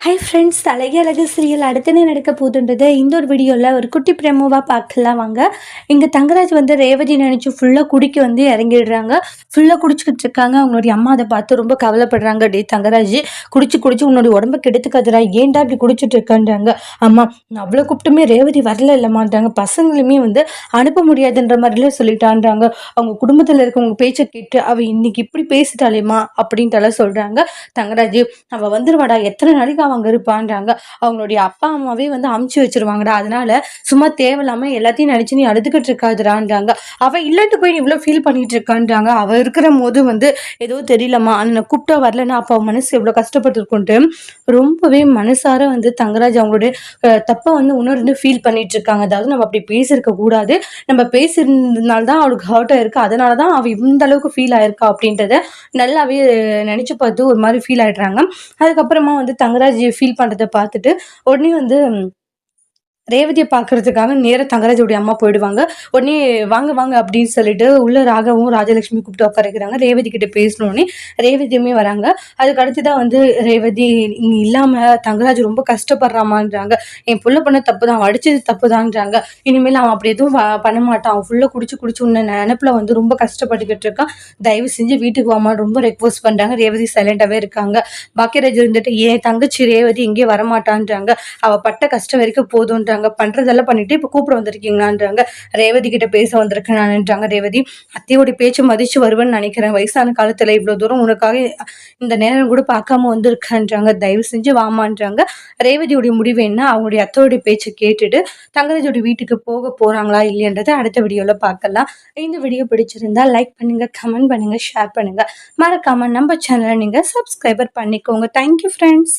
Hi friends, அழகே அழகு serial அடுத்து என்ன நடக்க போகுதுன்றது இந்த ஒரு வீடியோவில் ஒரு குட்டி ப்ரெமோவாக பார்க்கலாம் வாங்க. இங்கே தங்கராஜ் வந்து ரேவதி நினச்சி ஃபுல்லாக குடிக்க வந்து இறங்கிடுறாங்க. ஃபுல்லாக குடிச்சிக்கிட்டு இருக்காங்க. அவங்களுடைய அம்மா அதை பார்த்து ரொம்ப கவலைப்படுறாங்க. டே தங்கராஜ், குடிச்சு குடிச்சு உன்னுடைய உடம்பு கெடுத்துக்காதுரா, ஏன்டா இப்படி குடிச்சிட்டு இருக்கான்றாங்க. அம்மா நான் அவ்வளோ கூப்பிட்டுமே ரேவதி வரல இல்லைம்மான்றாங்க. பசங்களுமே வந்து அனுப்ப முடியாதுன்ற மாதிரிலாம் சொல்லிட்டான்றாங்க. அவங்க குடும்பத்தில் இருக்கவங்க பேச்சை கேட்டு அவள் இன்னைக்கு இப்படி பேசிட்டாலேம்மா அப்படின்ட்டுலாம் சொல்கிறாங்க. தங்கராஜ், அவள் வந்துருவாடா, எத்தனை நாளைக்கு அவங்க இருப்பான்றாங்க. அவங்களுடைய அப்பா அம்மாவே வந்து அமுச்சு வச்சிருவாங்கடா, அதனால சும்மா தேவையில்லாம எல்லாத்தையும் நினைச்சு நீ அழுதுகிட்டு இருக்காதுறான்றாங்க. அவ இல்லட்டு போய் இவ்வளவு ஃபீல் பண்ணிட்டு இருக்கான்றாங்க. அவ இருக்கிற போது வந்து ஏதோ தெரியலம்மா, அண்ணனை கூப்பிட்டா வரலன்னா அப்ப அவன் மனசு எவ்வளவு கஷ்டப்பட்டுருக்குன்ட்டு ரொம்பவே மனசார வந்து தங்கராஜ் அவங்களுடைய தப்ப வந்து உணர்ந்து ஃபீல் பண்ணிட்டு இருக்காங்க. அதாவது நம்ம அப்படி பேசியிருக்க கூடாது, நம்ம பேசியிருந்தனால தான் அவளுக்கு ஹர்ட் ஆயிருக்கு, அதனாலதான் அவ இந்த அளவுக்கு ஃபீல் ஆயிருக்கா அப்படின்றத நல்லாவே நினைச்சு பார்த்து ஒரு மாதிரி ஃபீல் ஆயிடுறாங்க. அதுக்கப்புறமா வந்து தங்கராஜ் ஃபீல் பண்றத பார்த்துட்டு உடனே வந்து ரேவதியை பார்க்கறதுக்காக நேரா தங்கராஜோடைய அம்மா போயிடுவாங்க. உடனே வாங்க வாங்க அப்படின்னு சொல்லிட்டு உள்ள ராகவும் ராஜலட்சுமி கூப்பிட்டு உட்கார வைக்கிறாங்க. ரேவதி கிட்ட பேசணுன்னே ரேவதியுமே வராங்க. அதுக்கு அடுத்துதான் வந்து ரேவதி, நீ இல்லாம தங்கராஜ் ரொம்ப கஷ்டப்படுறாமான்றாங்க. என் புள்ள பண்ண தப்பு தான், அடிச்சது தப்பு தான்றாங்க. இனிமேல் அவன் அப்படி எதுவும் பண்ண மாட்டான். அவன் ஃபுல்லா குடிச்சு குடிச்சு உன்ன நினப்புல வந்து ரொம்ப கஷ்டப்பட்டுக்கிட்டு இருக்கான். தயவு செஞ்சு வீட்டுக்கு வாமான்னு ரொம்ப ரெக்வஸ்ட் பண்றாங்க. ரேவதி சைலண்டாவே இருக்காங்க. பாக்கியராஜ் இருந்துட்டு என் தங்கச்சி ரேவதி எங்கேயும் வரமாட்டான்றாங்க. அவ பட்ட கஷ்டம் வரைக்கும் போதும்ன்றாங்க. பண்றதெல்லாம் பண்ணிட்டு இப்ப கூப்பிட வந்திருக்கீங்களான்றாங்க. ரேவதி கிட்ட பேச வந்திருக்கேன் நான்ன்றாங்க ரேவதி. அத்தையோட பேச்சு மதிச்சு வருவேன்னு நினைக்கிறேன். வயசான காலத்துல இவ்வளவு தூரம் உனக்காக இந்த நேரம் கூட பார்க்காம வந்திருக்கேன்றாங்க. தயவு செஞ்சு வாமான்றாங்க. ரேவதியோடைய முடிவு என்ன, அவங்களுடைய அத்தையோடைய பேச்சை கேட்டுட்டு தங்கராஜோட வீட்டுக்கு போக போறாங்களா இல்லையன்றதை அடுத்த வீடியோல பார்க்கலாம். இந்த வீடியோ பிடிச்சிருந்தா லைக் பண்ணுங்க, கமெண்ட் பண்ணுங்க, ஷேர் பண்ணுங்க. மறக்காம நம்ம சேனலை நீங்க சப்ஸ்கிரைபர் பண்ணிக்கோங்க. Thank you friends.